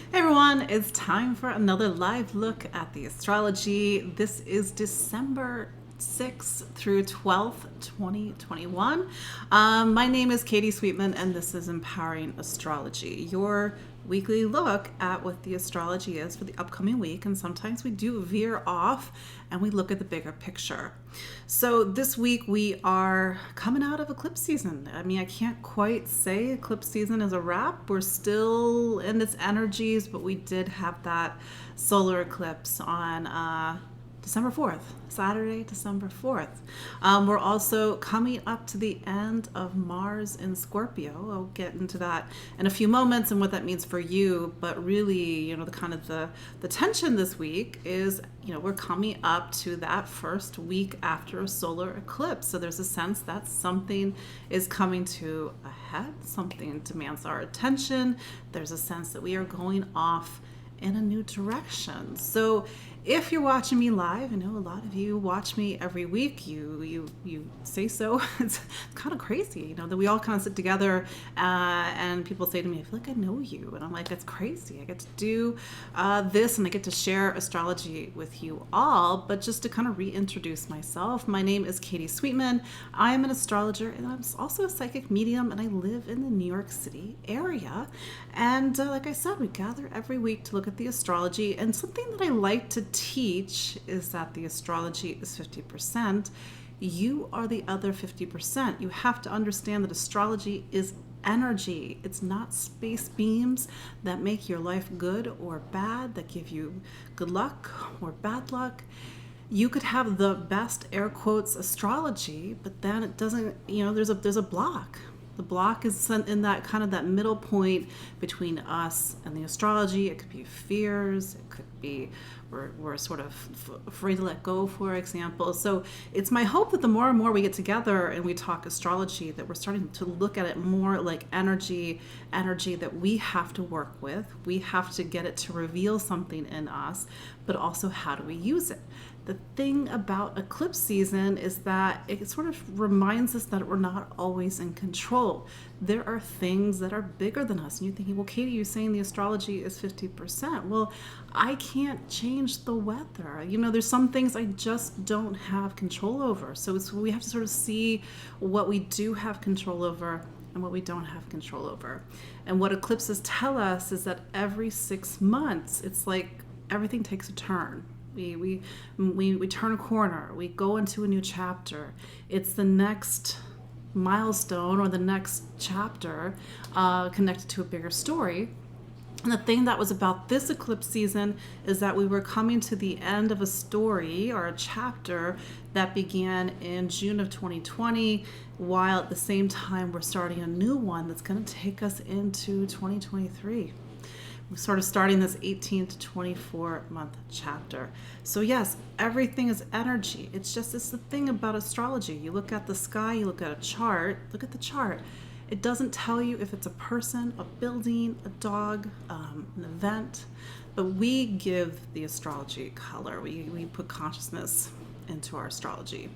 Hey everyone, it's time for another live look at the astrology. This is December 6th through 12th, 2021. My name is Katie Sweetman, and this is Empowering Astrology, your weekly look at what the astrology is for the upcoming week. And sometimes we do veer off and we look at the bigger picture. So this week we are coming out of eclipse season. I mean, I can't quite say eclipse season is a wrap. We're still in its energies, but we did have that solar eclipse on December 4th, Saturday, December 4th. We're also coming up to the end of Mars in Scorpio. I'll get into that in a few moments and what that means for you. But really, the tension this week is, we're coming up to that first week after a solar eclipse. So there's a sense that something is coming to a head, something demands our attention. There's a sense that we are going off in a new direction. So if you're watching me live, I know a lot of you watch me every week. You say so. It's kind of crazy, that we all kind of sit together and people say to me, I feel like I know you. And I'm like, that's crazy. I get to do this and I get to share astrology with you all. But just to kind of reintroduce myself, my name is Katie Sweetman. I am an astrologer and I'm also a psychic medium, and I live in the New York City area. And like I said, we gather every week to look at the astrology. And something that I like to teach is that the astrology is 50%. You are the other 50%. You have to understand that astrology is energy. It's not space beams that make your life good or bad, that give you good luck or bad luck. You could have the best air quotes astrology, but then it doesn't, there's a block. The block is in that kind of that middle point between us and the astrology. It could be fears. It could be we're sort of afraid to let go, for example. So it's my hope that the more and more we get together and we talk astrology, that we're starting to look at it more like energy that we have to work with. We have to get it to reveal something in us, but also how do we use it? The thing about eclipse season is that it sort of reminds us that we're not always in control. There are things that are bigger than us. And you're thinking, well, Katie, you're saying the astrology is 50%. Well, I can't change the weather. There's some things I just don't have control over. So we have to sort of see what we do have control over and what we don't have control over. And what eclipses tell us is that every 6 months, it's like everything takes a turn. We turn a corner. We go into a new chapter. It's the next milestone or the next chapter connected to a bigger story. And the thing that was about this eclipse season is that we were coming to the end of a story or a chapter that began in June of 2020, while at the same time we're starting a new one that's going to take us into 2023. We're sort of starting this 18 to 24 month chapter. So yes, everything is energy. It's the thing about astrology. You look at the sky, you look at a chart, look at the chart. It doesn't tell you if it's a person, a building, a dog, an event, but we give the astrology color. We put consciousness into our astrology.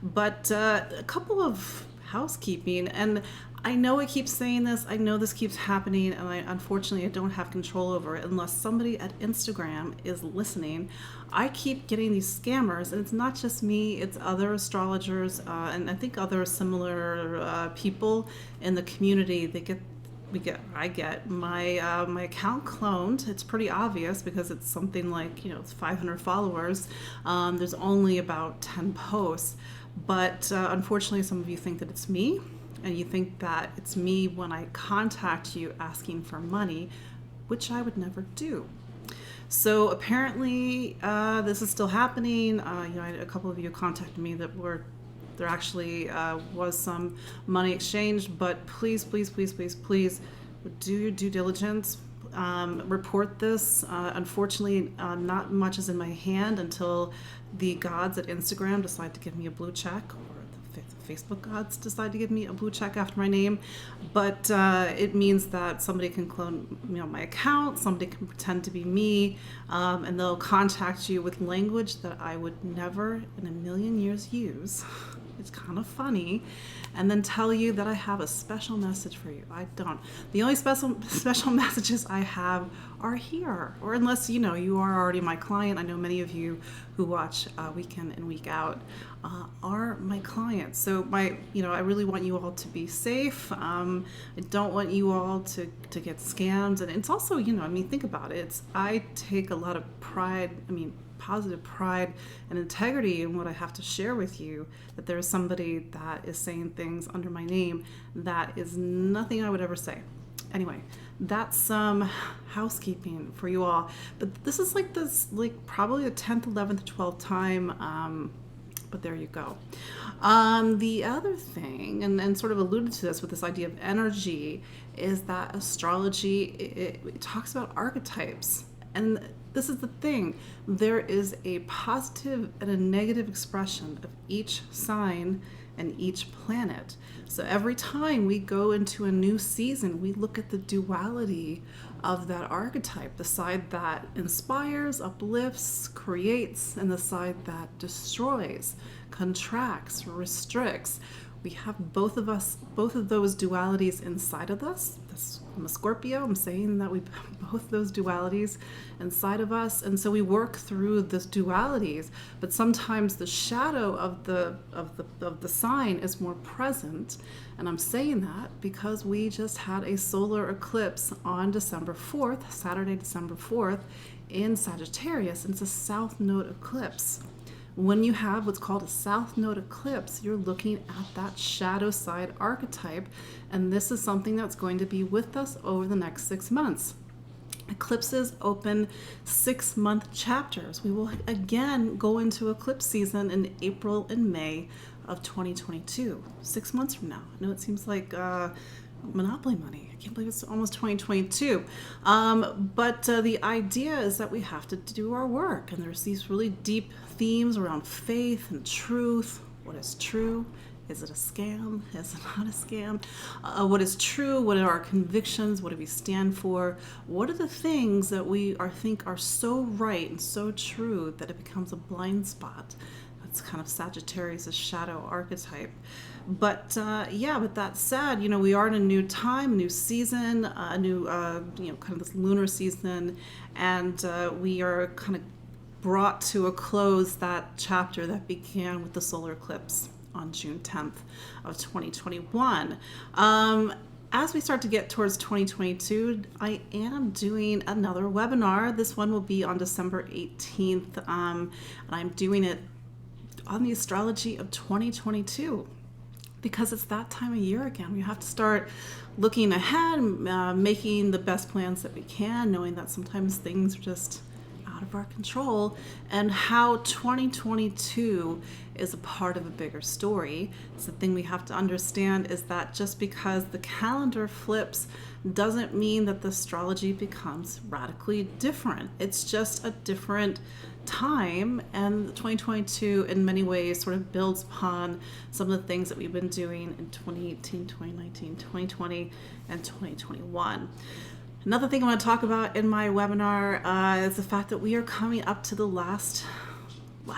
But a couple of housekeeping, and I know I keep saying this, I know this keeps happening, and unfortunately I don't have control over it unless somebody at Instagram is listening. I keep getting these scammers, and it's not just me, it's other astrologers, and I think other similar people in the community. I get my account cloned. It's pretty obvious because it's something like, it's 500 followers. There's only about 10 posts. But unfortunately, some of you think that it's me, and you think that it's me when I contact you asking for money, which I would never do. So apparently, this is still happening. A couple of you contacted me that there actually was some money exchanged, but please do your due diligence. Report this. Unfortunately, not much is in my hand until the gods at Instagram decide to give me a blue check, or the Facebook gods decide to give me a blue check after my name. But it means that somebody can clone my account, somebody can pretend to be me, and they'll contact you with language that I would never in a million years use. it's kind of funny, and then tell you that I have a special message for you. I don't. The only special messages I have are here, or unless you are already my client. I know many of you who watch week in and week out are my clients. So I really want you all to be safe. I don't want you all to get scammed, and it's also think about it. I take a lot of pride. Positive pride and integrity in what I have to share with you, that there is somebody that is saying things under my name that is nothing I would ever say. Anyway, that's some housekeeping for you all. But this is probably the 10th, 11th, 12th time. But there you go. The other thing, and sort of alluded to this with this idea of energy, is that astrology, it talks about archetypes. And this is the thing. There is a positive and a negative expression of each sign and each planet. So every time we go into a new season, we look at the duality of that archetype, the side that inspires, uplifts, creates, and the side that destroys, contracts, restricts. We have both of those dualities inside of us. I'm a Scorpio. I'm saying that we have both those dualities inside of us, and so we work through those dualities. But sometimes the shadow of the sign is more present, and I'm saying that because we just had a solar eclipse on December 4th, Saturday, December 4th, in Sagittarius, and it's a South Node eclipse. When you have what's called a South Node eclipse, you're looking at that shadow side archetype, and this is something that's going to be with us over the next 6 months. Eclipses open 6-month chapters. We will again go into eclipse season in April and May of 2022, 6 months from now. I know it seems like Monopoly money. I can't believe it's almost 2022. But the idea is that we have to do our work, and there's these really deep themes around faith and truth. What is true? Is it a scam? Is it not a scam? What is true? What are our convictions? What do we stand for? What are the things that we think are so right and so true that it becomes a blind spot? That's kind of Sagittarius' shadow archetype. But with that said, we are in a new time, new season, a new, kind of this lunar season, and we are kind of brought to a close that chapter that began with the solar eclipse on June 10th of 2021. As we start to get towards 2022, I am doing another webinar. This one will be on December 18th, and I'm doing it on the astrology of 2022. Because it's that time of year again. We have to start looking ahead, making the best plans that we can, knowing that sometimes things are just out of our control, and how 2022 is a part of a bigger story. It's the thing we have to understand, is that just because the calendar flips doesn't mean that the astrology becomes radically different. It's just a different time, and 2022 in many ways sort of builds upon some of the things that we've been doing in 2018, 2019, 2020, and 2021. Another thing I want to talk about in my webinar is the fact that we are coming up to the last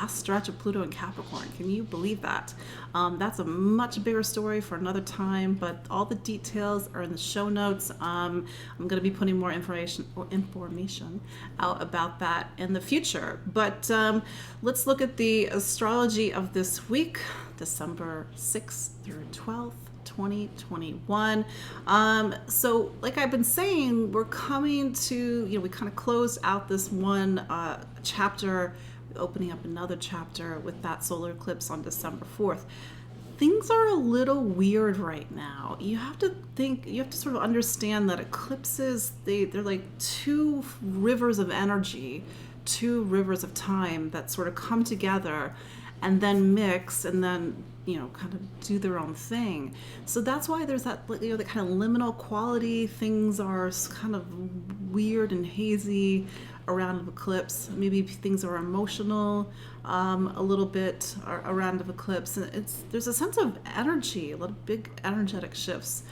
stretch of Pluto in Capricorn. Can you believe that? That's a much bigger story for another time, but all the details are in the show notes. I'm going to be putting more information out about that in the future. But let's look at the astrology of this week, December 6th through 12th. 2021. So like I've been saying, we're coming to, we kind of closed out this one chapter, opening up another chapter with that solar eclipse on December 4th. Things are a little weird right now. You have to sort of understand that eclipses, they're like two rivers of energy, two rivers of time that sort of come together and then mix and then kind of do their own thing. So that's why there's that that kind of liminal quality. Things are kind of weird and hazy around an eclipse. Maybe things are emotional a little bit around an eclipse. And there's a sense of energy, a lot of big energetic shifts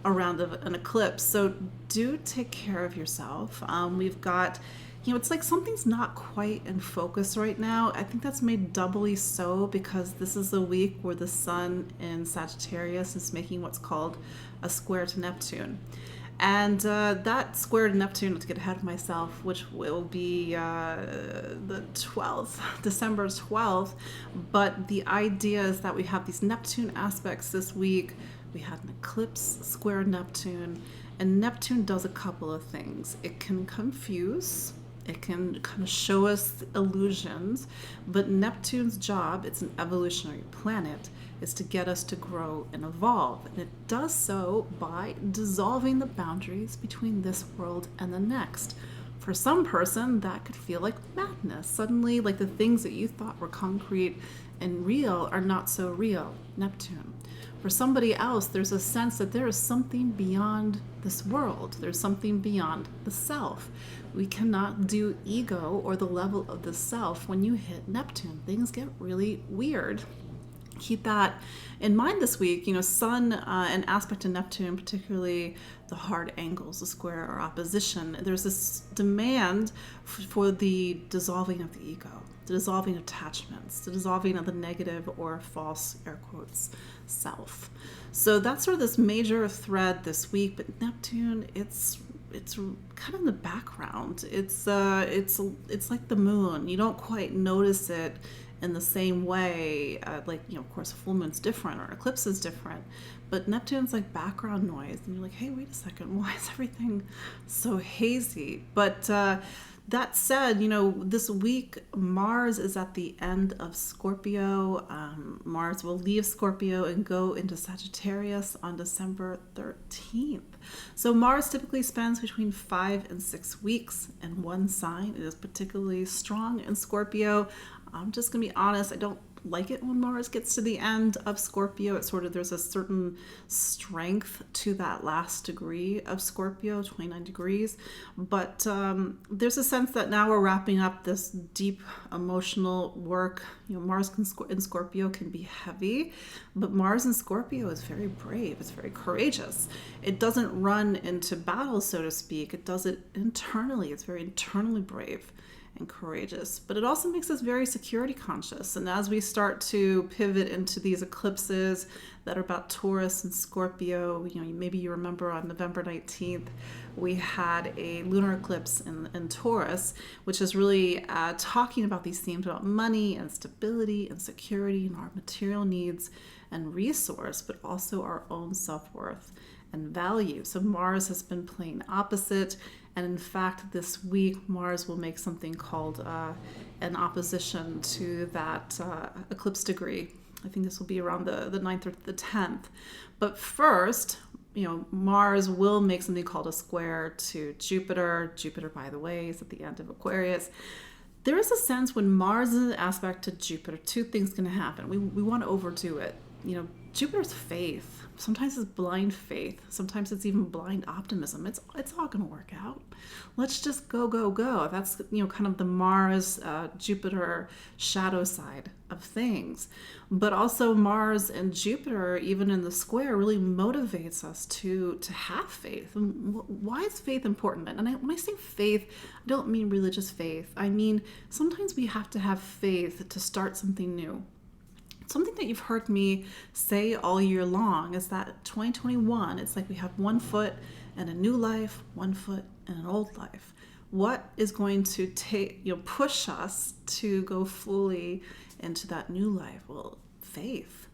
around an eclipse. So do take care of yourself. We've got, it's like something's not quite in focus right now. I think that's made doubly so because this is a week where the sun in Sagittarius is making what's called a square to Neptune. And that square to Neptune, not to get ahead of myself, which will be the 12th, December 12th. But the idea is that we have these Neptune aspects this week. We had an eclipse square Neptune, and Neptune does a couple of things. It can confuse, it can kind of show us illusions, but Neptune's job, it's an evolutionary planet, is to get us to grow and evolve. And it does so by dissolving the boundaries between this world and the next. For some person, that could feel like madness. Suddenly, like the things that you thought were concrete and real are not so real. Neptune. For somebody else, there's a sense that there is something beyond this world. There's something beyond the self. We cannot do ego or the level of the self when you hit Neptune. Things get really weird. Keep that in mind this week. Sun and aspect to Neptune, particularly the hard angles, the square or opposition. There's this demand for the dissolving of the ego, the dissolving of attachments, the dissolving of the negative or false, air quotes, self. So that's sort of this major thread this week. But Neptune, it's kind of in the background. It's like the moon. You don't quite notice it in the same way, of course, a full moon's different or an eclipse is different, but Neptune's like background noise, and you're like, hey, wait a second, why is everything so hazy? But that said, this week Mars is at the end of Scorpio. Mars will leave Scorpio and go into Sagittarius on December 13th. So Mars typically spends between 5 and 6 weeks in one sign. It is particularly strong in Scorpio. I'm just going to be honest, I don't like it when Mars gets to the end of Scorpio. It's sort of, there's a certain strength to that last degree of Scorpio, 29 degrees. But there's a sense that now we're wrapping up this deep emotional work. Mars in Scorpio can be heavy, but Mars in Scorpio is very brave. It's very courageous. It doesn't run into battle, so to speak. It does it internally. It's very internally brave and courageous, but it also makes us very security conscious. And as we start to pivot into these eclipses that are about Taurus and Scorpio, maybe you remember on November 19th, we had a lunar eclipse in Taurus, which is really talking about these themes about money and stability and security and our material needs and resource, but also our own self-worth and value. So Mars has been playing opposite. And in fact, this week, Mars will make something called an opposition to that eclipse degree. I think this will be around the 9th or the 10th. But first, Mars will make something called a square to Jupiter. Jupiter, by the way, is at the end of Aquarius. There is a sense when Mars is an aspect to Jupiter, two things can happen. We want to overdo it. Jupiter's faith. Sometimes it's blind faith. Sometimes it's even blind optimism. It's all going to work out. Let's just go, go, go. That's, kind of the Mars, Jupiter shadow side of things. But also Mars and Jupiter, even in the square, really motivates us to have faith. And why is faith important? And when I say faith, I don't mean religious faith. I mean, sometimes we have to have faith to start something new. Something that you've heard me say all year long is that 2021, it's like we have one foot in a new life, one foot in an old life. What is going to push us to go fully into that new life? Well, faith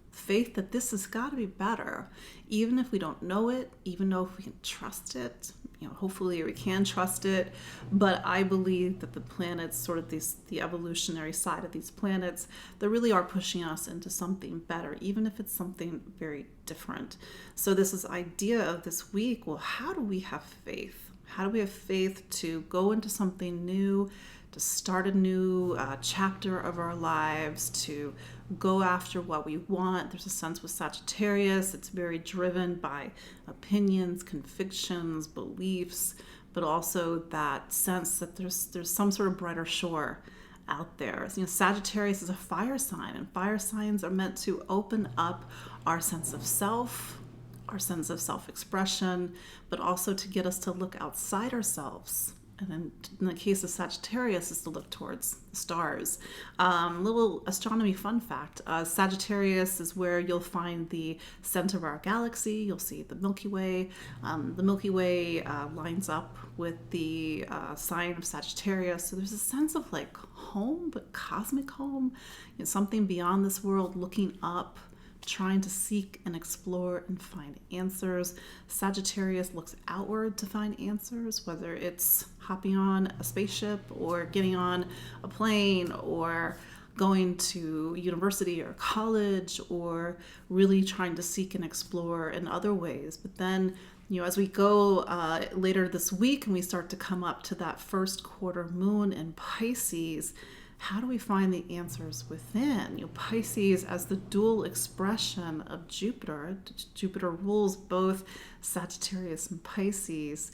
that this has got to be better, even if we don't know it, even though if we can trust it. Hopefully we can trust it, but I believe that the planets, sort of the evolutionary side of these planets, they really are pushing us into something better, even if it's something very different. So this idea of this week, well, how do we have faith? How do we have faith to go into something new, to start a new chapter of our lives, to go after what we want? There's a sense with Sagittarius, it's very driven by opinions, convictions, beliefs, but also that sense that there's some sort of brighter shore out there. Sagittarius is a fire sign, and fire signs are meant to open up our sense of self, our sense of self-expression, but also to get us to look outside ourselves. And then in the case of Sagittarius is to look towards the stars. Little astronomy fun fact, Sagittarius is where you'll find the center of our galaxy. You'll see the Milky Way. The Milky Way lines up with the sign of Sagittarius. So there's a sense of like home, but cosmic home, something beyond this world, looking up, trying to seek and explore and find answers. Sagittarius looks outward to find answers, whether it's hopping on a spaceship or getting on a plane or going to university or college, or really trying to seek and explore in other ways. But then, as we go later this week and we start to come up to that first quarter moon in Pisces, how do we find the answers within? Pisces as the dual expression of Jupiter. Jupiter rules both Sagittarius and Pisces.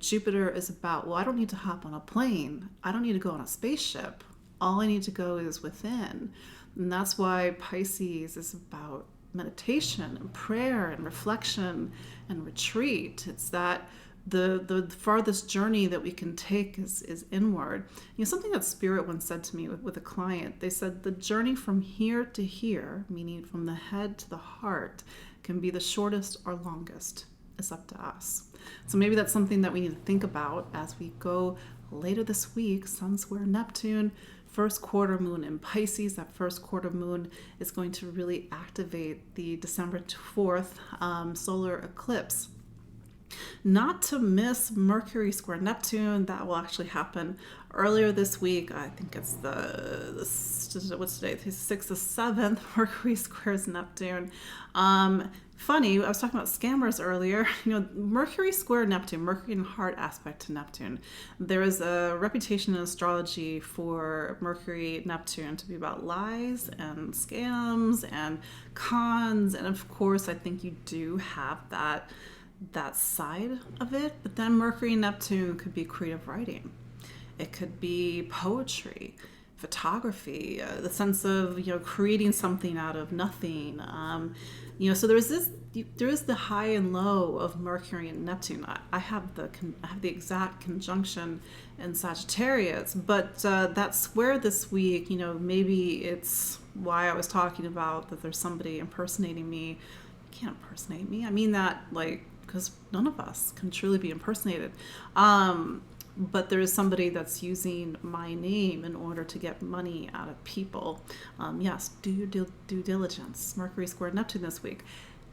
Jupiter is about, well, I don't need to hop on a plane. I don't need to go on a spaceship. All I need to go is within. And that's why Pisces is about meditation and prayer and reflection and retreat. It's that the farthest journey that we can take is inward. Something that Spirit once said to me with a client, they said the journey from here to here, meaning from the head to the heart, can be the shortest or longest. It's up to us. So maybe that's something that we need to think about as we go later this week. Sun square Neptune, first quarter moon in Pisces. That first quarter moon is going to really activate the December 4th solar eclipse. Not to miss Mercury square Neptune. That will actually happen earlier this week. I think it's what's today? The 6th or 7th. Mercury squares Neptune. Funny, I was talking about scammers earlier. Mercury square Neptune, Mercury in hard aspect to Neptune. There is a reputation in astrology for Mercury Neptune to be about lies and scams and cons. And of course, I think you do have that side of it. But then Mercury and Neptune could be creative writing. It could be poetry, photography, the sense of creating something out of nothing. So there is the high and low of Mercury and Neptune. I have the exact conjunction in Sagittarius, but that square this week, maybe it's why I was talking about that there's somebody impersonating me. You can't impersonate me. I mean that because none of us can truly be impersonated. But there is somebody that's using my name in order to get money out of people. Yes, do your due diligence. Mercury square Neptune this week.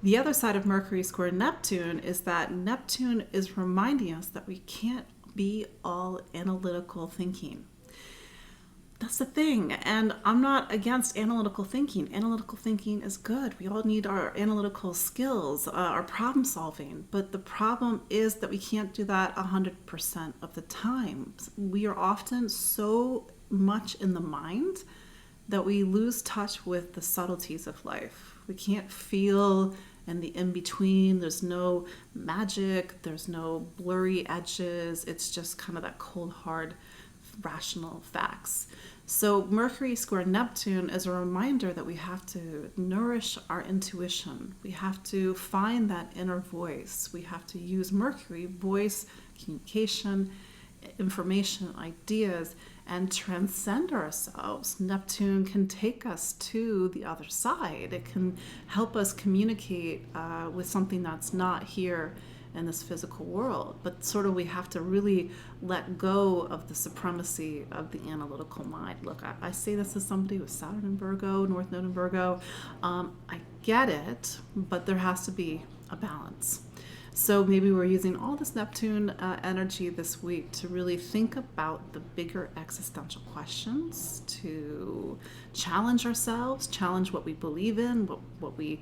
The other side of Mercury square Neptune is that Neptune is reminding us that we can't be all analytical thinking. That's the thing. And I'm not against analytical thinking. Analytical thinking is good. We all need our analytical skills, our problem solving. But the problem is that we can't do that 100% of the time. We are often so much in the mind that we lose touch with the subtleties of life. We can't feel in the in-between. There's no magic. There's no blurry edges. It's just kind of that cold, hard, rational facts. So Mercury square Neptune is a reminder that we have to nourish our intuition. We have to find that inner voice. We have to use Mercury, voice, communication, information, ideas, and transcend ourselves. Neptune can take us to the other side. It can help us communicate with something that's not here in this physical world. But sort of we have to really let go of the supremacy of the analytical mind. Look, I say this as somebody with Saturn in Virgo, North Node in Virgo. I get it, but there has to be a balance. So maybe we're using all this Neptune energy this week to really think about the bigger existential questions, to challenge ourselves, challenge what we believe in, what we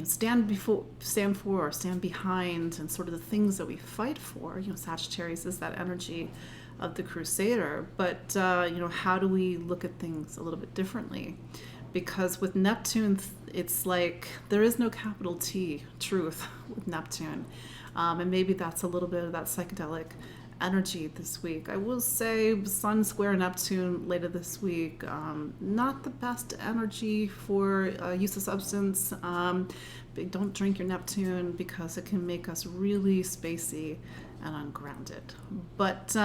stand for or stand behind, and sort of the things that we fight for. Sagittarius is that energy of the crusader, but how do we look at things a little bit differently? Because with Neptune, it's like there is no capital T truth with Neptune. And maybe that's a little bit of that psychedelic energy this week. I will say Sun square Neptune later this week. Not the best energy for use of substance. But don't drink your Neptune because it can make us really spacey and ungrounded. But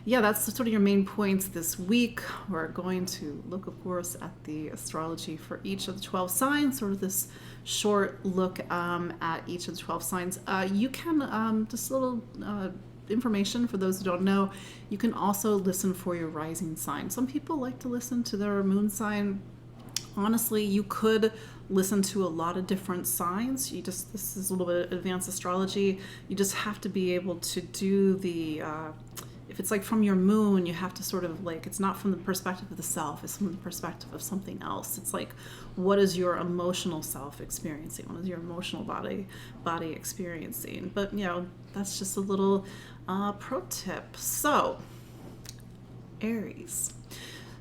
yeah, that's sort of your main points this week. We're going to look, of course, at the astrology for each of the 12 signs, sort of this short look at each of the 12 signs. You can, just a little information for those who don't know, you can also listen for your rising sign. Some people like to listen to their moon sign. Honestly, you could listen to a lot of different signs. This is a little bit of advanced astrology. You just have to be able to do the, if it's like from your moon, you have to sort of like, it's not from the perspective of the self, it's from the perspective of something else. It's like, what is your emotional self experiencing? What is your emotional body experiencing? But that's just a little pro tip. So, Aries.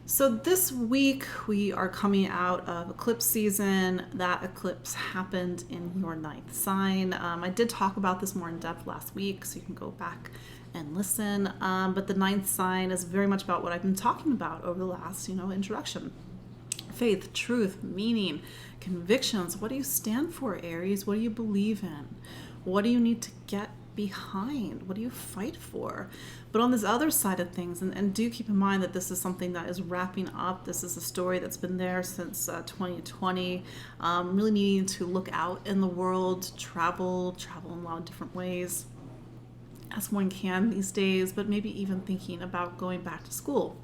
So this week we are coming out of eclipse season. That eclipse happened in your 9th sign. I did talk about this more in depth last week, so you can go back and listen. But the 9th sign is very much about what I've been talking about over the last, introduction. Faith, truth, meaning, convictions. What do you stand for, Aries? What do you believe in? What do you need to get behind? What do you fight for? But on this other side of things, and do keep in mind that this is something that is wrapping up. This is a story that's been there since 2020. Really needing to look out in the world, travel in a lot of different ways as one can these days, but maybe even thinking about going back to school.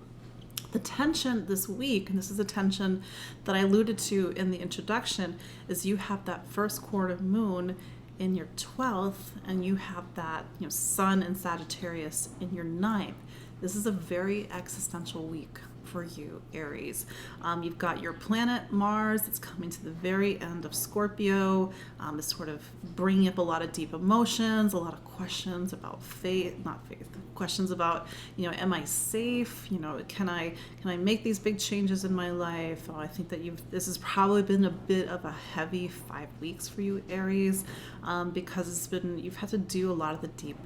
The tension this week, and this is a tension that I alluded to in the introduction, is you have that first quarter moon in your 12th, and you have that Sun in Sagittarius in your 9th. This is a very existential week for you, Aries. You've got your planet Mars. It's coming to the very end of Scorpio. It's sort of bringing up a lot of deep emotions, a lot of questions about questions about, am I safe? Can I make these big changes in my life? I think that this has probably been a bit of a heavy 5 weeks for you, Aries, because you've had to do a lot of the deep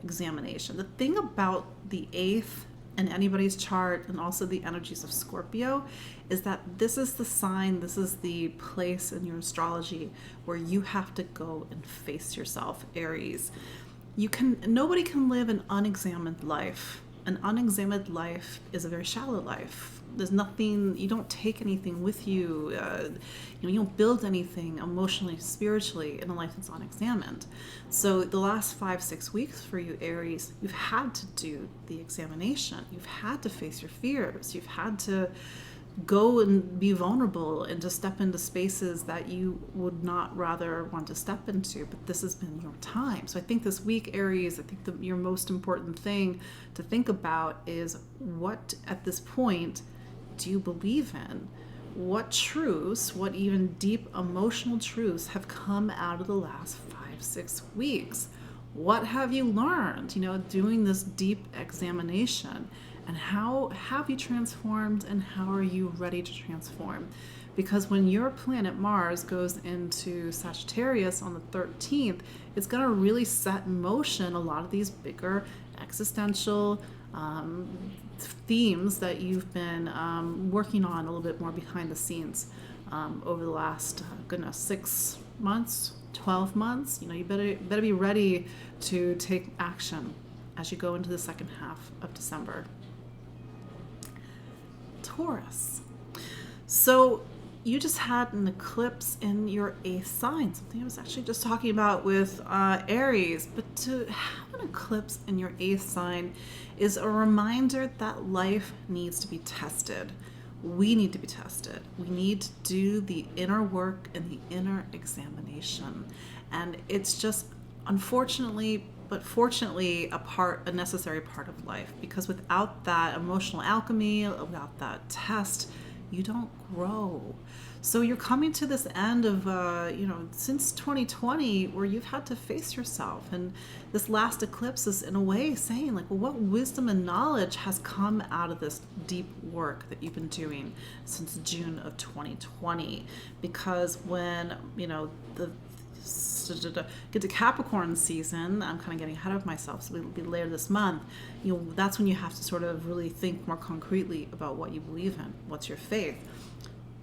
examination. The thing about the 8th and anybody's chart, and also the energies of Scorpio, is that this is the sign, this is the place in your astrology where you have to go and face yourself, Aries. Nobody can live an unexamined life. An unexamined life is a very shallow life. There's nothing, you don't take anything with you, you don't build anything emotionally, spiritually in a life that's unexamined. So the last 5-6 weeks for you, Aries, you've had to do the examination. You've had to face your fears. You've had to go and be vulnerable and to step into spaces that you would not rather want to step into, but this has been your time. So I think this week, Aries, I think your most important thing to think about is, what at this point do you believe in? What truths, what even deep emotional truths have come out of the last 5-6 weeks? What have you learned, doing this deep examination? And how have you transformed, and how are you ready to transform? Because when your planet Mars goes into Sagittarius on the 13th, it's going to really set in motion a lot of these bigger existential themes that you've been working on a little bit more behind the scenes over the last 6 months, 12 months. You better be ready to take action as you go into the second half of December. Taurus. So you just had an eclipse in your 8th sign, something I was actually just talking about with Aries. But to have an eclipse in your 8th sign is a reminder that life needs to be tested. We need to be tested. We need to do the inner work and the inner examination. And it's just, unfortunately, but fortunately, a necessary part of life, because without that emotional alchemy, without that test, you don't grow. So you're coming to this end of, since 2020, where you've had to face yourself. And this last eclipse is in a way saying, what wisdom and knowledge has come out of this deep work that you've been doing since June of 2020? Because when, the get to Capricorn season, I'm kind of getting ahead of myself, so it'll be later this month, that's when you have to sort of really think more concretely about what you believe in, what's your faith.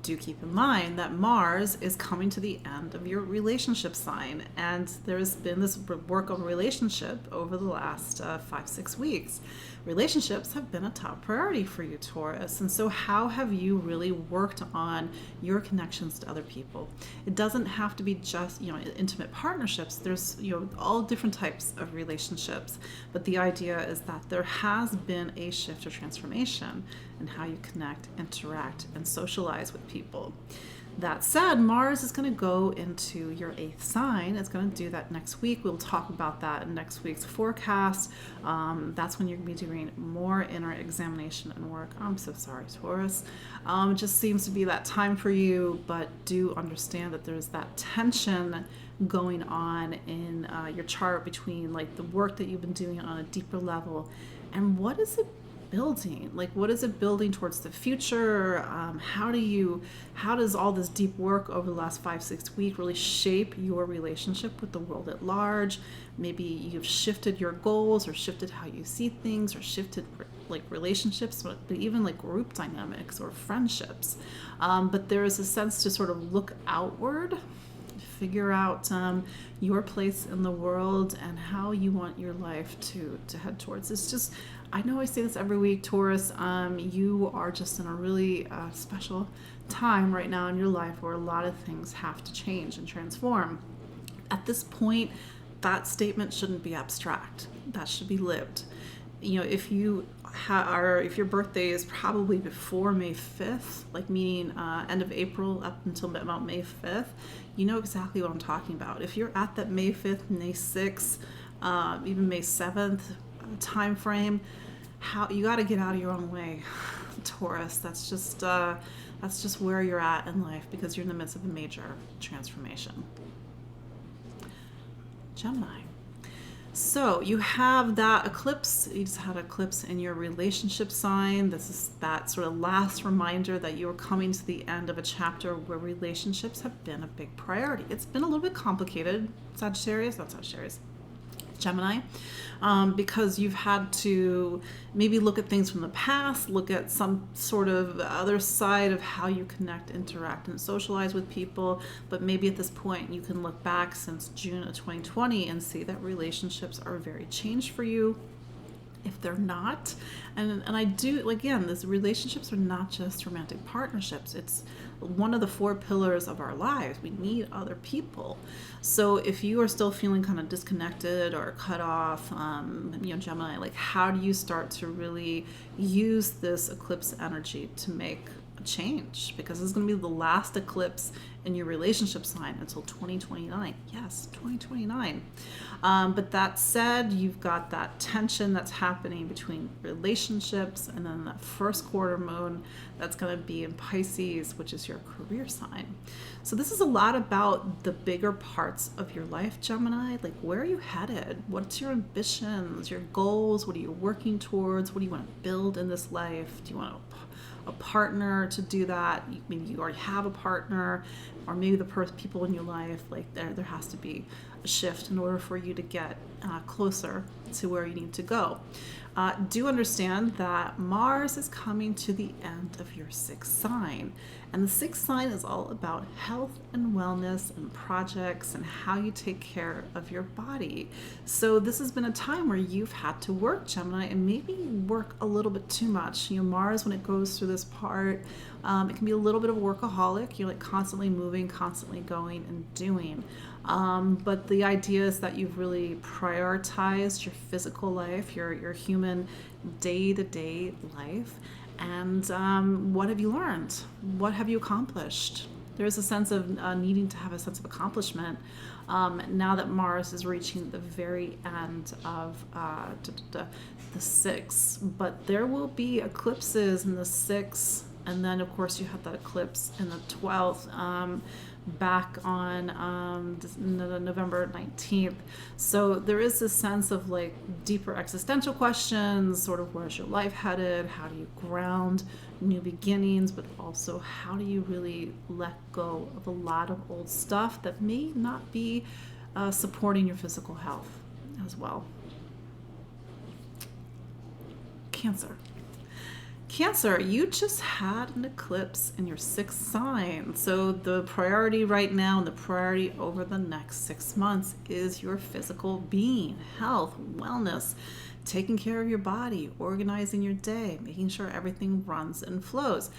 Do keep in mind that Mars is coming to the end of your relationship sign, and there's been this work of a relationship over the last 5-6 weeks. Relationships have been a top priority for you, Taurus, and so how have you really worked on your connections to other people? It doesn't have to be just intimate partnerships. There's all different types of relationships, but the idea is that there has been a shift or transformation in how you connect, interact, and socialize with people. That said, Mars is going to go into your 8th sign. It's going to do that next week. We'll talk about that in next week's forecast. That's when you're going to be doing more inner examination and work. I'm so sorry, Taurus. It just seems to be that time for you, but do understand that there's that tension going on in your chart between like the work that you've been doing on a deeper level and what is it building? Like, what is it building towards the future? How does all this deep work over the last 5-6 weeks really shape your relationship with the world at large? Maybe you've shifted your goals or shifted how you see things or shifted like relationships, but even like group dynamics or friendships. But there is a sense to sort of look outward, figure out your place in the world and how you want your life to head towards. It's just, I know I say this every week, Taurus, you are just in a really special time right now in your life where a lot of things have to change and transform. At this point, that statement shouldn't be abstract. That should be lived. If you if your birthday is probably before May 5th, like meaning end of April up until about May 5th, you know exactly what I'm talking about. If you're at that May 5th, May 6th, even May 7th time frame, you got to get out of your own way, Taurus. That's just where you're at in life because you're in the midst of a major transformation. Gemini. So you have that eclipse. You just had eclipse in your relationship sign. This is that sort of last reminder that you are coming to the end of a chapter where relationships have been a big priority. It's been a little bit complicated, Sagittarius, not Sagittarius, Gemini, because you've had to maybe look at things from the past, look at some sort of other side of how you connect, interact, and socialize with people. But maybe at this point you can look back since June of 2020 and see that relationships are very changed for you. If they're not, and I do, again, these relationships are not just romantic partnerships. It's one of the 4 pillars of our lives. We need other people. So if you are still feeling kind of disconnected or cut off, Gemini, like how do you start to really use this eclipse energy to make a change? Because this is going to be the last eclipse in your relationship sign until 2029. Yes, 2029. But that said, you've got that tension that's happening between relationships and then that first quarter moon that's going to be in Pisces, which is your career sign. So this is a lot about the bigger parts of your life, Gemini. Like, where are you headed? What's your ambitions, your goals? What are you working towards? What do you want to build in this life? Do you want a partner to do that? Maybe you already have a partner, or maybe the people in your life, like there has to be a shift in order for you to get closer to where you need to go. Do understand that Mars is coming to the end of your 6th sign, and the 6th sign is all about health and wellness and projects and how you take care of your body. So this has been a time where you've had to work, Gemini, and maybe work a little bit too much. Mars, when it goes through this part, it can be a little bit of a workaholic. You're like constantly moving, constantly going and doing. But the idea is that you've really prioritized your physical life, your human day-to-day life, and what have you learned? What have you accomplished? There's a sense of needing to have a sense of accomplishment now that Mars is reaching the very end of the 6th. But there will be eclipses in the 6th, and then of course you have that eclipse in the 12th. back on November 19th. So there is this sense of like deeper existential questions, sort of where's your life headed? How do you ground new beginnings? But also, how do you really let go of a lot of old stuff that may not be supporting your physical health as well? Cancer. Cancer, you just had an eclipse in your sixth sign. So the priority right now and the priority over the next 6 months is your physical being, health, wellness, taking care of your body, organizing your day, making sure everything runs and flows.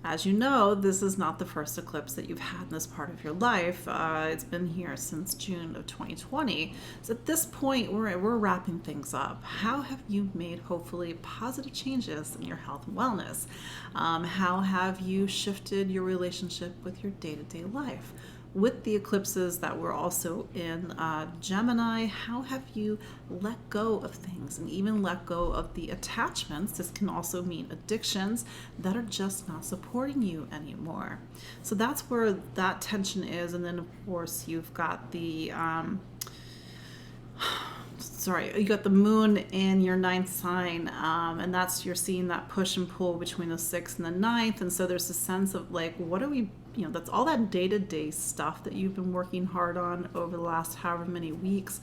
As you know, this is not the first eclipse that you've had in this part of your life. It's been here since June of 2020. So at this point, we're wrapping things up. How have you made, hopefully, positive changes in your health and wellness? How have you shifted your relationship with your day-to-day life? With the eclipses that were also in Gemini, how have you let go of things and even let go of the attachments? This can also mean addictions that are just not supporting you anymore. So that's where that tension is. And then, of course, you've got the you got the moon in your ninth sign, and that's, you're seeing that push and pull between the sixth and the ninth. And so there's a sense of like, what are we, that's all that day-to-day stuff that you've been working hard on over the last however many weeks.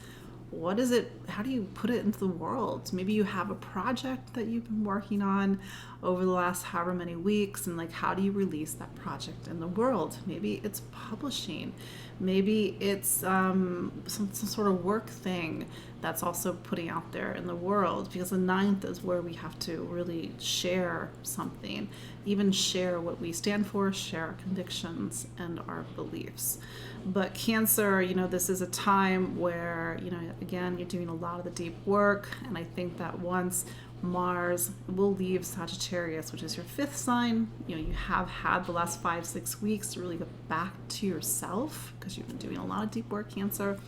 What is it? How do you put it into the world? Maybe you have a project that you've been working on over the last however many weeks, and like, how do you release that project in the world? Maybe it's publishing. Maybe it's some sort of work thing that's also putting out there in the world, because the ninth is where we have to really share something, even share what we stand for, share our convictions and our beliefs. But Cancer, this is a time where, again, you're doing a lot of the deep work. And I think that once Mars will leave Sagittarius, which is your fifth sign, you have had the last 5-6 weeks to really get back to yourself, because you've been doing a lot of deep work, Cancer.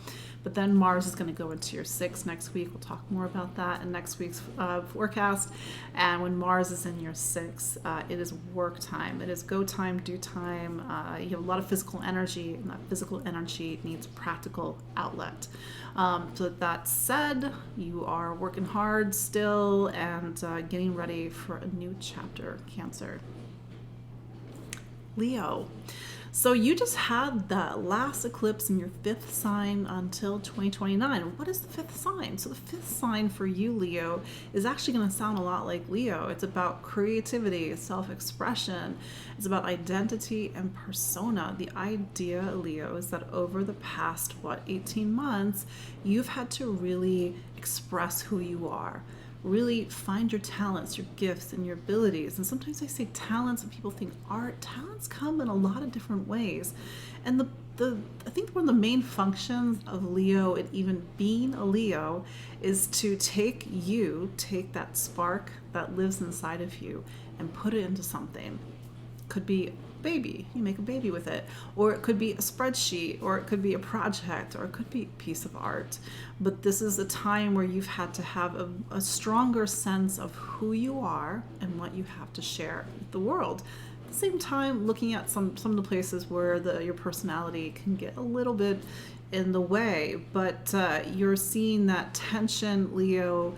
But then Mars is going to go into your sixth next week. We'll talk more about that in next week's forecast. And when Mars is in your sixth, it is work time. It is go time, do time. You have a lot of physical energy, and that physical energy needs practical outlet. So that said, you are working hard still and getting ready for a new chapter, Cancer. Leo. So you just had that last eclipse in your fifth sign until 2029. What is the fifth sign? So the fifth sign for you, Leo, is actually going to sound a lot like Leo. It's about creativity, self-expression. It's about identity and persona. The idea, Leo, is that over the past, 18 months, you've had to really express who you are. Really find your talents, your gifts, and your abilities. And sometimes I say talents and people think art. Talents come in a lot of different ways. And I think one of the main functions of Leo, and even being a Leo, is to take that spark that lives inside of you and put it into something. Could be baby, you make a baby with it, or it could be a spreadsheet, or it could be a project, or it could be a piece of art. But this is a time where you've had to have a stronger sense of who you are and what you have to share with the world. At the same time, looking at some of the places where your personality can get a little bit in the way, but you're seeing that tension, Leo.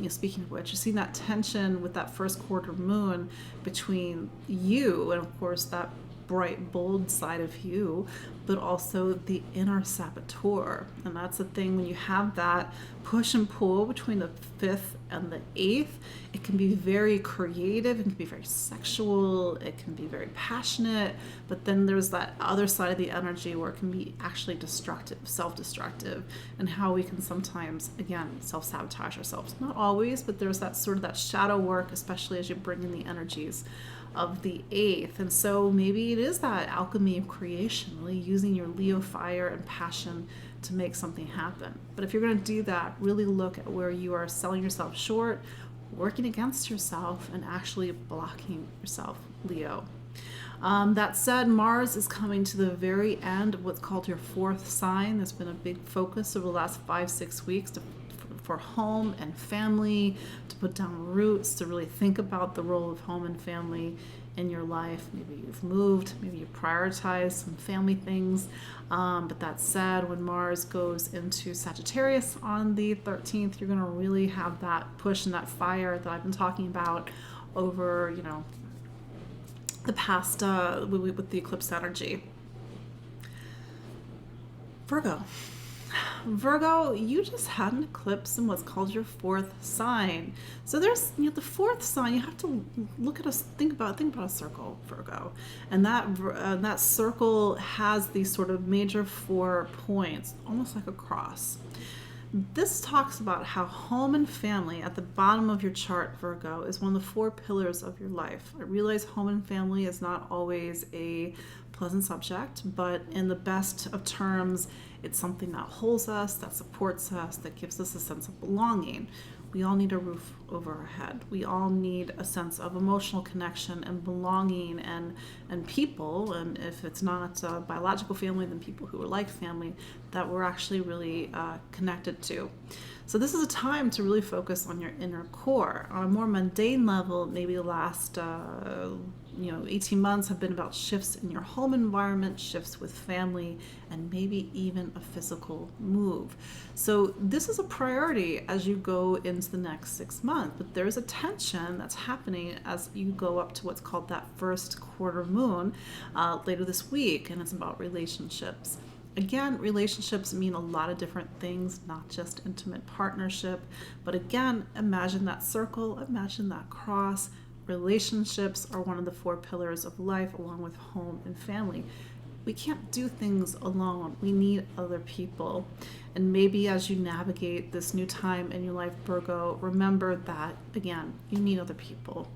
Speaking of which, you're seeing that tension with that first quarter moon between you and, of course, that bright, bold side of you, but also the inner saboteur. And that's the thing, when you have that push and pull between the 5th and the 8th, it can be very creative, it can be very sexual, it can be very passionate, but then there's that other side of the energy where it can be actually destructive, self-destructive, and how we can sometimes, again, self-sabotage ourselves. Not always, but there's that sort of that shadow work, especially as you bring in the energies of the 8th. And so maybe it is that alchemy of creation, really using your Leo fire and passion to make something happen. But if you're going to do that, really look at where you are selling yourself short, working against yourself, and actually blocking yourself, Leo. That said, Mars is coming to the very end of what's called your 4th sign. There's been a big focus over the last 5-6 weeks for home and family, to put down roots, to really think about the role of home and family in your life. Maybe you've moved, maybe you prioritize some family things. But that said, when Mars goes into Sagittarius on the 13th, you're going to really have that push and that fire that I've been talking about over, the past with the eclipse energy. Virgo, you just had an eclipse in what's called your fourth sign. So there's, the fourth sign. You have to look at us, think about a circle, Virgo, and that circle has these sort of major 4 points, almost like a cross. This talks about how home and family at the bottom of your chart, Virgo, is one of the 4 pillars of your life. I realize home and family is not always a pleasant subject, but in the best of terms, it's something that holds us, that supports us, that gives us a sense of belonging. We all need a roof over our head. We all need a sense of emotional connection and belonging and people, and if it's not a biological family, then people who are like family that we're actually really connected to. So this is a time to really focus on your inner core. On a more mundane level, maybe the last 18 months have been about shifts in your home environment, shifts with family, and maybe even a physical move. So this is a priority as you go into the next 6 months, but there's a tension that's happening as you go up to what's called that first quarter moon later this week, and it's about relationships. Again, relationships mean a lot of different things, not just intimate partnership, but again, imagine that circle, imagine that cross. Relationships are one of the 4 pillars of life, along with home and family. We can't do things alone. We need other people. And maybe as you navigate this new time in your life, Virgo, remember that, again, you need other people.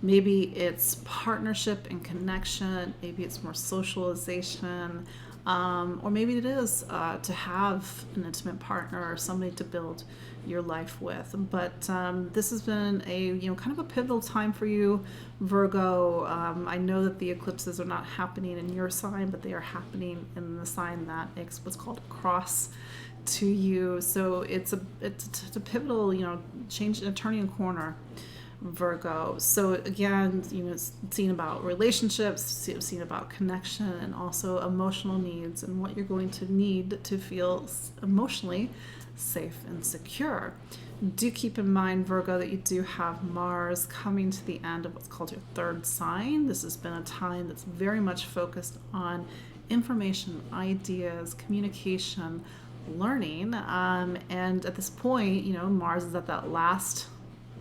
Maybe it's partnership and connection. Maybe it's more socialization. Or maybe it is to have an intimate partner or somebody to build your life with. But this has been a kind of a pivotal time for you, Virgo. I know that the eclipses are not happening in your sign, but they are happening in the sign that makes what's called a cross to you. So it's a pivotal change, a turning corner, Virgo. So again, it's seen about relationships, seen about connection, and also emotional needs and what you're going to need to feel emotionally safe and secure. Do keep in mind, Virgo, that you do have Mars coming to the end of what's called your third sign. This has been a time that's very much focused on information, ideas, communication, learning, and at this point, Mars is at that last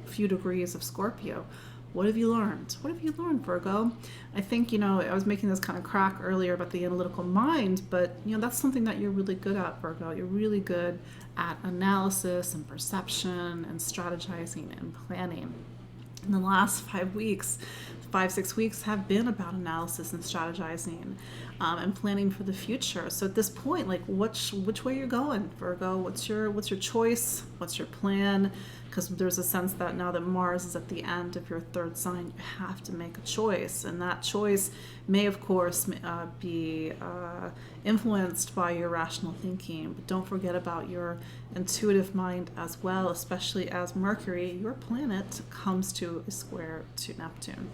few degrees of Scorpio. What have you learned? What have you learned, Virgo? I think, I was making this kind of crack earlier about the analytical mind, but, that's something that you're really good at, Virgo. You're really good at analysis and perception and strategizing and planning. In the last 5 weeks, 5-6 weeks have been about analysis and strategizing and planning for the future. So at this point, like which way you're going, Virgo? What's your choice? What's your plan? Because there's a sense that now that Mars is at the end of your third sign, you have to make a choice, and that choice may, of course, be influenced by your rational thinking. But don't forget about your intuitive mind as well, especially as Mercury, your planet, comes to a square to Neptune.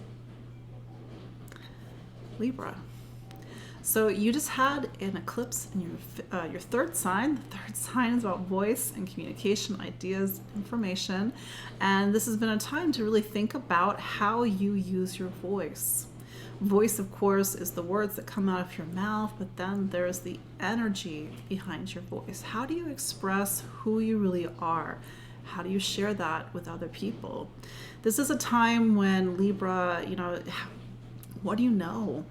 Libra. So you just had an eclipse in your third sign. The third sign is about voice and communication, ideas, information. And this has been a time to really think about how you use your voice. Voice, of course, is the words that come out of your mouth, but then there's the energy behind your voice. How do you express who you really are? How do you share that with other people? This is a time when Libra, what do you know?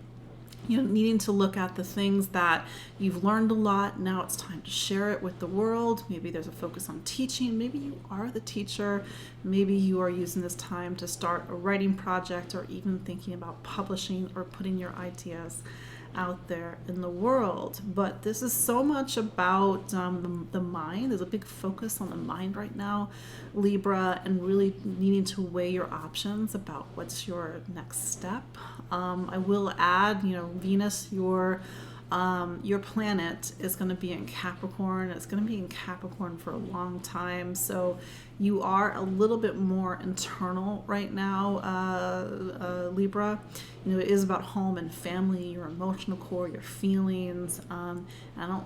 Needing to look at the things that you've learned a lot. Now it's time to share it with the world. Maybe there's a focus on teaching. Maybe you are the teacher. Maybe you are using this time to start a writing project, or even thinking about publishing or putting your ideas out there in the world. But this is so much about the mind. There's a big focus on the mind right now, Libra, and really needing to weigh your options about what's your next step. I will add, Venus, your Your planet is going to be in Capricorn. It's going to be in Capricorn for a long time. So you are a little bit more internal right now, Libra. You know, it is about home and family, your emotional core, your feelings. I don't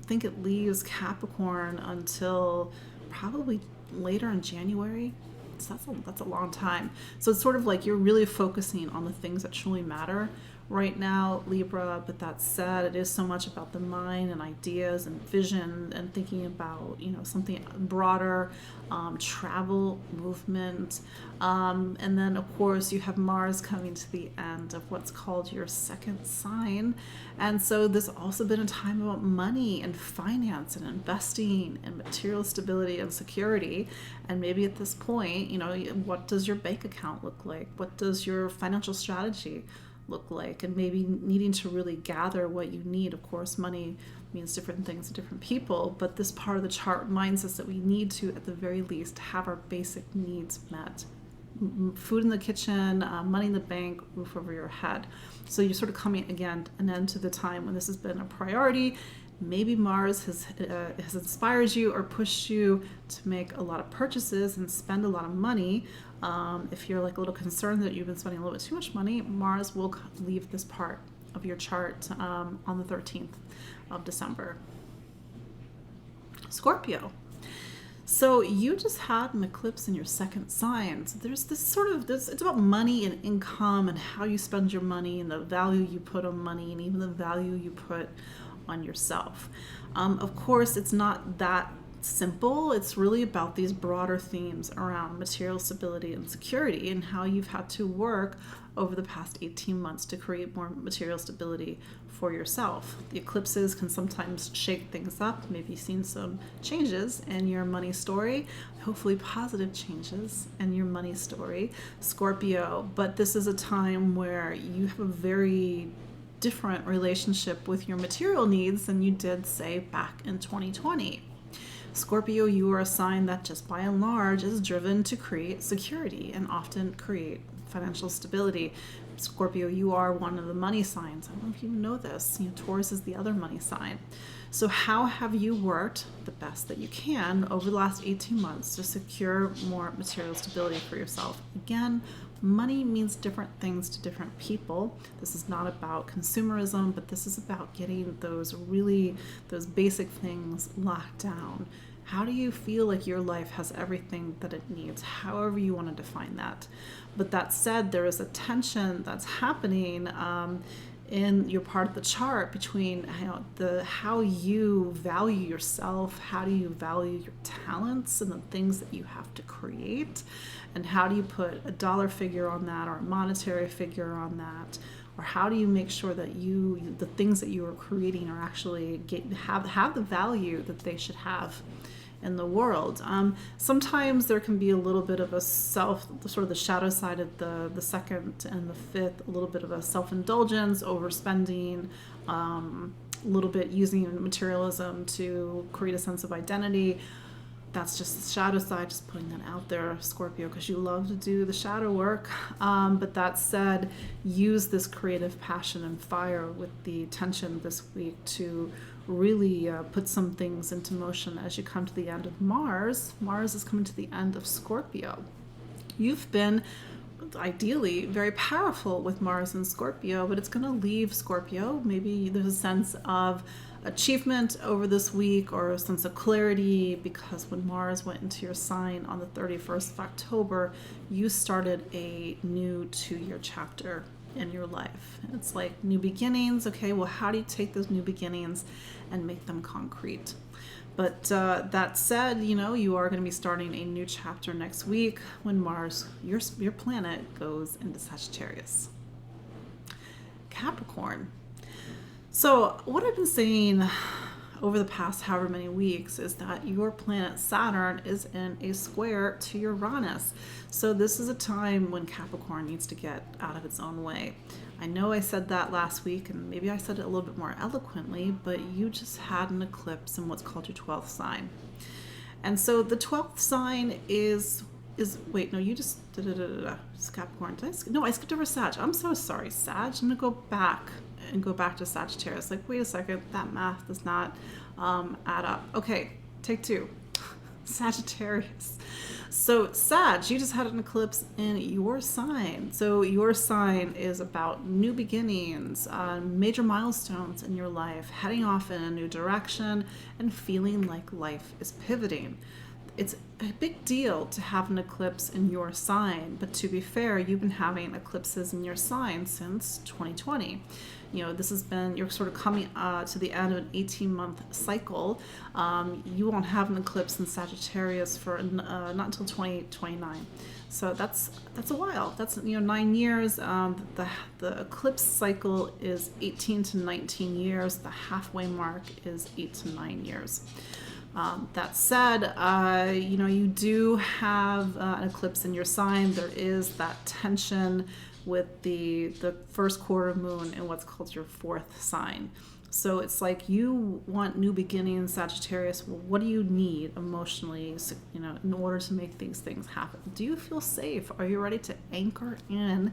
think it leaves Capricorn until probably later in January. So that's a long time. So it's sort of like you're really focusing on the things that truly matter right now, Libra. But that said, it is so much about the mind and ideas and vision and thinking about, you know, something broader, travel, movement. And then, of course, you have Mars coming to the end of what's called your second sign. And so there's also been a time about money and finance and investing and material stability and security. And maybe at this point, you know, what does your bank account look like? What does your financial strategy look like? And maybe needing to really gather what you need. Of course, money means different things to different people, but this part of the chart reminds us that we need to, at the very least, have our basic needs met. Food in the kitchen, money in the bank, roof over your head. So you're sort of coming again an end to the time when this has been a priority. Maybe Mars has inspired you or pushed you to make a lot of purchases and spend a lot of money. If you're like a little concerned that you've been spending a little bit too much money, Mars will leave this part of your chart on the 13th of December. Scorpio. So you just had an eclipse in your second sign. So there's this it's about money and income and how you spend your money and the value you put on money and even the value you put on yourself. Of course, it's not that simple. It's really about these broader themes around material stability and security and how you've had to work over the past 18 months to create more material stability for yourself. The eclipses can sometimes shake things up. Maybe you've seen some changes in your money story, hopefully positive changes in your money story, Scorpio. But this is a time where you have a very different relationship with your material needs than you did, say, back in 2020. Scorpio, you are a sign that just by and large is driven to create security and often create financial stability. Scorpio, you are one of the money signs. I don't know if you know this. You know, Taurus is the other money sign. So how have you worked the best that you can over the last 18 months to secure more material stability for yourself? Again, money means different things to different people. This is not about consumerism, but this is about getting those basic things locked down. How do you feel like your life has everything that it needs, however you want to define that? But that said, there is a tension that's happening in your part of the chart between how you value yourself, how do you value your talents and the things that you have to create, and how do you put a dollar figure on that or a monetary figure on that, or how do you make sure that the things that you are creating are actually have the value that they should have in the world. Sometimes there can be a little bit of a sort of the shadow side of the second and the fifth, a little bit of a self-indulgence, overspending, a little bit using materialism to create a sense of identity. That's just the shadow side, just putting that out there, Scorpio, because you love to do the shadow work. But that said, use this creative passion and fire with the tension this week to really put some things into motion as you come to the end of Mars. Mars is coming to the end of Scorpio. You've been ideally very powerful with Mars and Scorpio, but it's going to leave Scorpio. Maybe there's a sense of achievement over this week or a sense of clarity, because when Mars went into your sign on the 31st of October, you started a new 2-year chapter in your life. It's like new beginnings. Okay, well, how do you take those new beginnings and make them concrete? But that said, you are going to be starting a new chapter next week when Mars, your planet, goes into Sagittarius. Capricorn. So what I've been saying over the past however many weeks is that your planet Saturn is in a square to Uranus. So this is a time when Capricorn needs to get out of its own way. I know I said that last week, and maybe I said it a little bit more eloquently, but you just had an eclipse in what's called your 12th sign. And so the 12th sign is wait, no, you just Capricorn. I skipped over Sag. I'm so sorry, Sag. I'm gonna go back and go back to Sagittarius. Like, wait a second, that math does not add up. Okay, take two. Sagittarius. So Sag, you just had an eclipse in your sign. So your sign is about new beginnings, major milestones in your life, heading off in a new direction, and feeling like life is pivoting. It's a big deal to have an eclipse in your sign, but to be fair, you've been having eclipses in your sign since 2020. You know, this has been, you're sort of coming to the end of an 18-month cycle. You won't have an eclipse in Sagittarius for not until 2029. So that's a while. That's 9 years. The eclipse cycle is 18 to 19 years. The halfway mark is 8 to 9 years. That said, you do have an eclipse in your sign. There is that tension with the first quarter moon in what's called your fourth sign. So it's like you want new beginnings, Sagittarius. Well, what do you need emotionally, in order to make these things happen? Do you feel safe? Are you ready to anchor in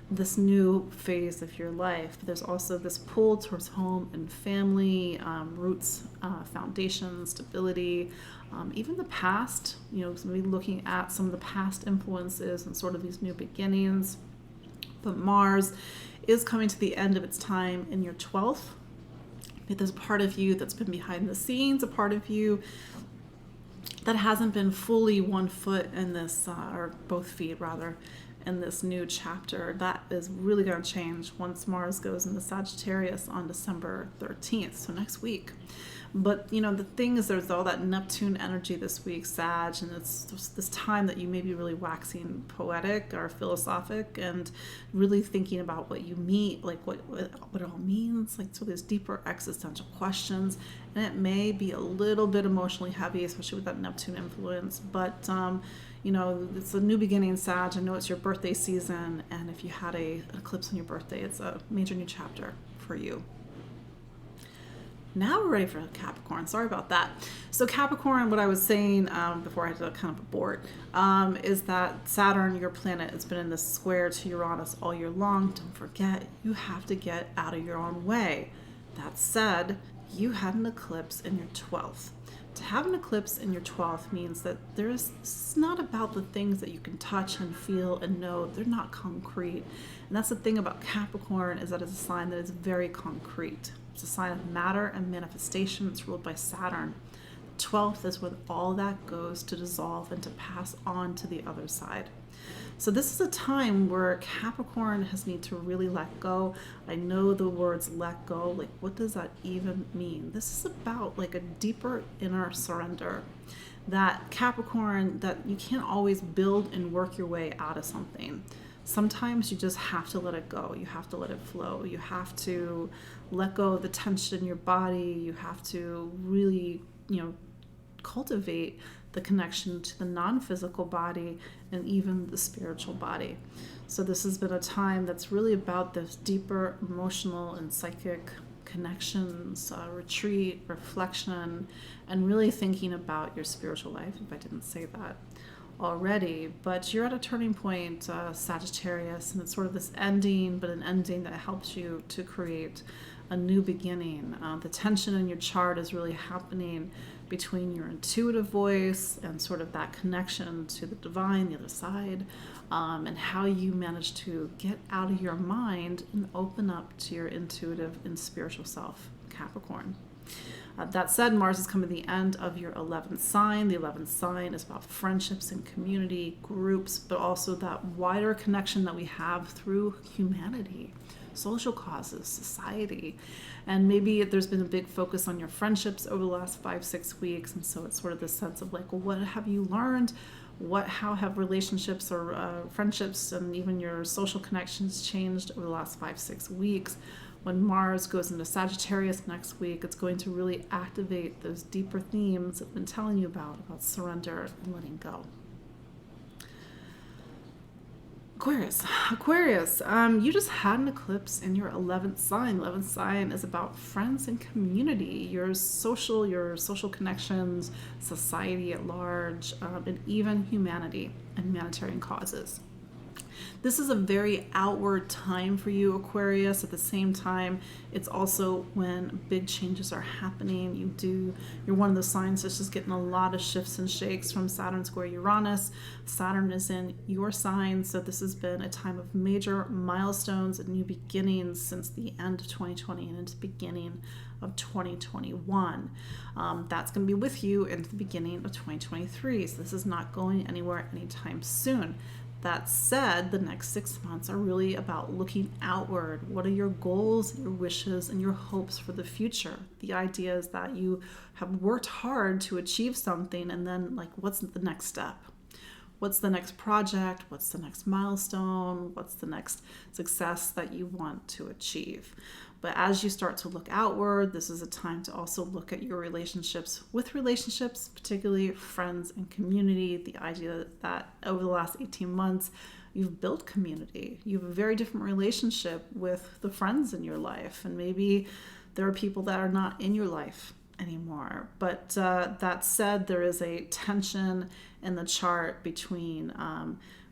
this new phase of your life? There's also this pull towards home and family, roots, foundation, stability, even the past, maybe looking at some of the past influences and sort of these new beginnings. But Mars is coming to the end of its time in your 12th. There's a part of you that's been behind the scenes, a part of you that hasn't been fully one foot in this, or both feet rather, in this new chapter. That is really going to change once Mars goes into Sagittarius on December 13th, so next week. But the thing is, there's all that Neptune energy this week, Sag, and it's this time that you may be really waxing poetic or philosophic and really thinking about what you mean, like what it all means, like so there's deeper existential questions, and it may be a little bit emotionally heavy, especially with that Neptune influence. But it's a new beginning, Sag. I know it's your birthday season, and if you had an eclipse on your birthday, it's a major new chapter for you. Now we're ready for Capricorn. Sorry about that. So Capricorn, what I was saying before I had to kind of abort, is that Saturn, your planet, has been in this square to Uranus all year long. Don't forget, you have to get out of your own way. That said, you had an eclipse in your 12th. To have an eclipse in your 12th means that it's not about the things that you can touch and feel and know. They're not concrete. And that's the thing about Capricorn, is that it's a sign that is very concrete. It's a sign of matter and manifestation. It's ruled by Saturn. The 12th is where all that goes to dissolve and to pass on to the other side. So this is a time where Capricorn has need to really let go. I know the words let go, like what does that even mean? This is about like a deeper inner surrender. That Capricorn, that you can't always build and work your way out of something. Sometimes you just have to let it go. You have to let it flow. You have to let go of the tension in your body. You have to really, cultivate the connection to the non-physical body and even the spiritual body. So this has been a time that's really about this deeper emotional and psychic connections, retreat, reflection, and really thinking about your spiritual life, if I didn't say that already. But you're at a turning point, Sagittarius, and it's sort of this ending, but an ending that helps you to create a new beginning. The tension in your chart is really happening between your intuitive voice and sort of that connection to the divine, the other side, and how you manage to get out of your mind and open up to your intuitive and spiritual self, Capricorn. That said, Mars is coming to the end of your 11th sign. The 11th sign is about friendships and community, groups, but also that wider connection that we have through humanity, social causes, society. And maybe there's been a big focus on your friendships over the last 5-6 weeks. And so it's sort of this sense of like, well, what have you learned? How have relationships or friendships and even your social connections changed over the last 5-6 weeks? When Mars goes into Sagittarius next week, it's going to really activate those deeper themes I've been telling you about surrender and letting go. Aquarius, you just had an eclipse in your 11th sign. 11th sign is about friends and community, your social connections, society at large, and even humanity and humanitarian causes. This is a very outward time for you, Aquarius. At the same time, it's also when big changes are happening. You're one of the signs that's just getting a lot of shifts and shakes from Saturn square Uranus. Saturn is in your sign, so this has been a time of major milestones and new beginnings since the end of 2020 and into the beginning of 2021. That's going to be with you into the beginning of 2023, so this is not going anywhere anytime soon. That said, the next 6 months are really about looking outward. What are your goals, your wishes, and your hopes for the future? The idea is that you have worked hard to achieve something, and then, like, what's the next step? What's the next project? What's the next milestone? What's the next success that you want to achieve? But as you start to look outward, this is a time to also look at your relationships, particularly friends and community. The idea that over the last 18 months, you've built community. You have a very different relationship with the friends in your life. And maybe there are people that are not in your life anymore. But that said, there is a tension in the chart between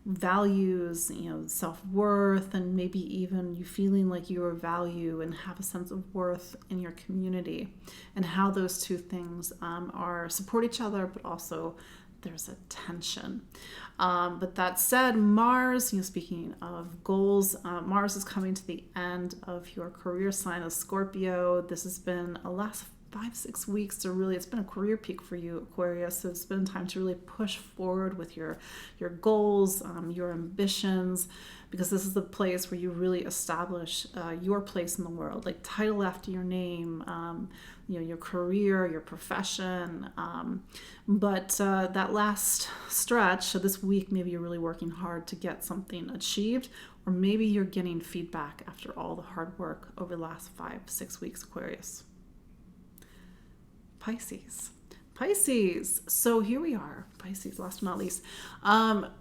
values, self-worth, and maybe even you feeling like you are value and have a sense of worth in your community, and how those two things support each other, but also there's a tension. But that said, Mars, speaking of goals, Mars is coming to the end of your career sign of Scorpio. This has been a last 5-6 weeks to it's been a career peak for you, Aquarius. So it's been time to really push forward with your goals, your ambitions, because this is the place where you really establish your place in the world, like title after your name, your career, your profession. But that last stretch, so this week, maybe you're really working hard to get something achieved, or maybe you're getting feedback after all the hard work over the last 5-6 weeks, Aquarius. Pisces. So here we are, Pisces, last but not least.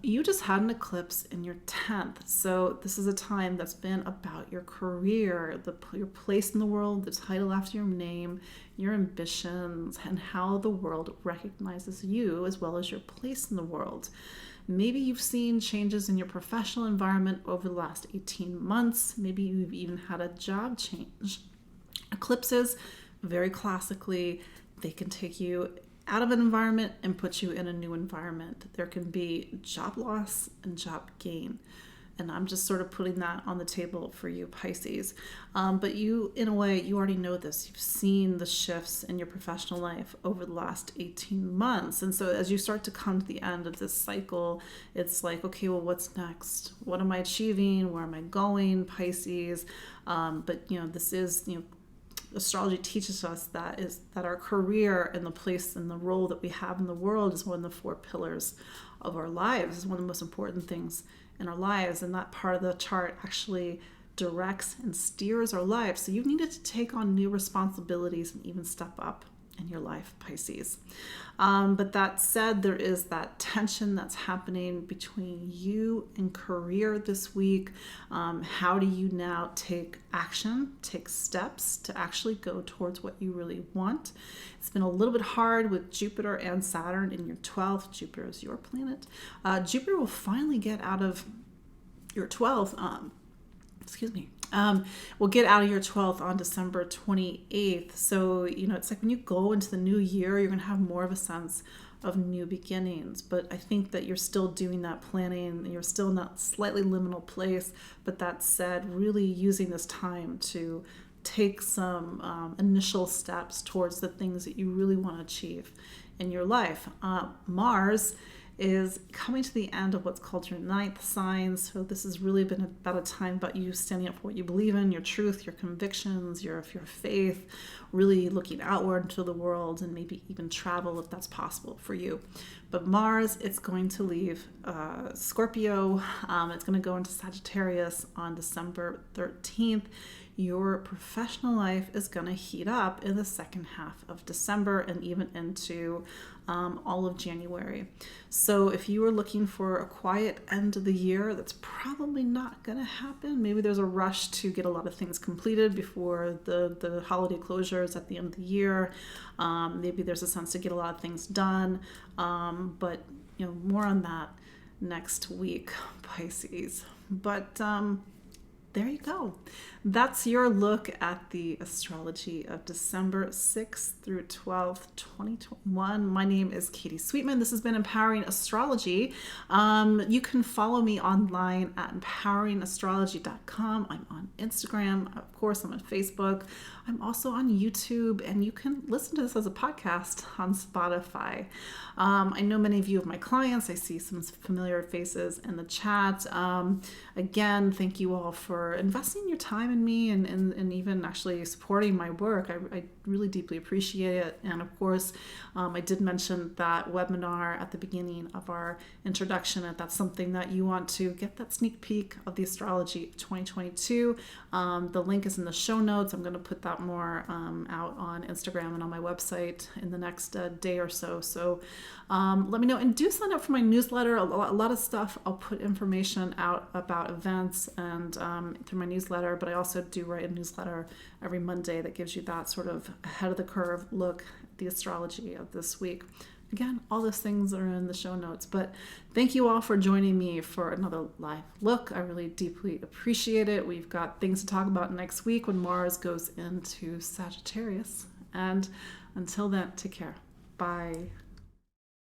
You just had an eclipse in your 10th. So this is a time that's been about your career, your place in the world, the title after your name, your ambitions, and how the world recognizes you as well as your place in the world. Maybe you've seen changes in your professional environment over the last 18 months. Maybe you've even had a job change. Eclipses, very classically, they can take you out of an environment and put you in a new environment. There can be job loss and job gain. And I'm just sort of putting that on the table for you, Pisces. But you, in a way, you already know this. You've seen the shifts in your professional life over the last 18 months. And so as you start to come to the end of this cycle, it's like, okay, well, what's next? What am I achieving? Where am I going, Pisces? But, this is, astrology teaches us that our career and the place and the role that we have in the world is one of the 4 pillars of our lives. It's one of the most important things in our lives, and that part of the chart actually directs and steers our lives. So you've needed to take on new responsibilities and even step up in your life, Pisces. But that said, there is that tension that's happening between you and career this week. How do you now take action, take steps to actually go towards what you really want? It's been a little bit hard with Jupiter and Saturn in your 12th. Jupiter is your planet. Jupiter will finally get out of your 12th. We'll get out of your 12th on December 28th. So, it's like when you go into the new year, you're going to have more of a sense of new beginnings. But I think that you're still doing that planning. You're still in that slightly liminal place. But that said, really using this time to take some initial steps towards the things that you really want to achieve in your life. Mars is coming to the end of what's called your 9th sign. So this has really been about a time about you standing up for what you believe in, your truth, your convictions, your faith, really looking outward into the world, and maybe even travel if that's possible for you. But Mars, it's going to leave Scorpio. It's going to go into Sagittarius on December 13th. Your professional life is going to heat up in the second half of December and even into all of January. So if you were looking for a quiet end of the year, that's probably not going to happen. Maybe there's a rush to get a lot of things completed before the holiday closures at the end of the year. Maybe there's a sense to get a lot of things done. But more on that next week, Pisces. But there you go. That's your look at the astrology of December 6th through 12th, 2021. My name is Katie Sweetman. This has been Empowering Astrology. You can follow me online at empoweringastrology.com. I'm on Instagram. Of course, I'm on Facebook. I'm also on YouTube, and you can listen to this as a podcast on Spotify. I know many of you are my clients. I see some familiar faces in the chat. Again, thank you all for investing your time in me and even actually supporting my work. I really deeply appreciate it. And of course, I did mention that webinar at the beginning of our introduction. If that's something that you want to get that sneak peek of the astrology of 2022, the link is in the show notes. I'm going to put that more out on Instagram and on my website in the next day or so. So let me know, and do sign up for my newsletter. A lot of stuff. I'll put information out about events and through my newsletter, but I also do write a newsletter every Monday that gives you that sort of ahead of the curve look at the astrology of this week. Again, all those things are in the show notes. But thank you all for joining me for another live look. I really deeply appreciate it. We've got things to talk about next week when Mars goes into Sagittarius. And until then, take care. Bye.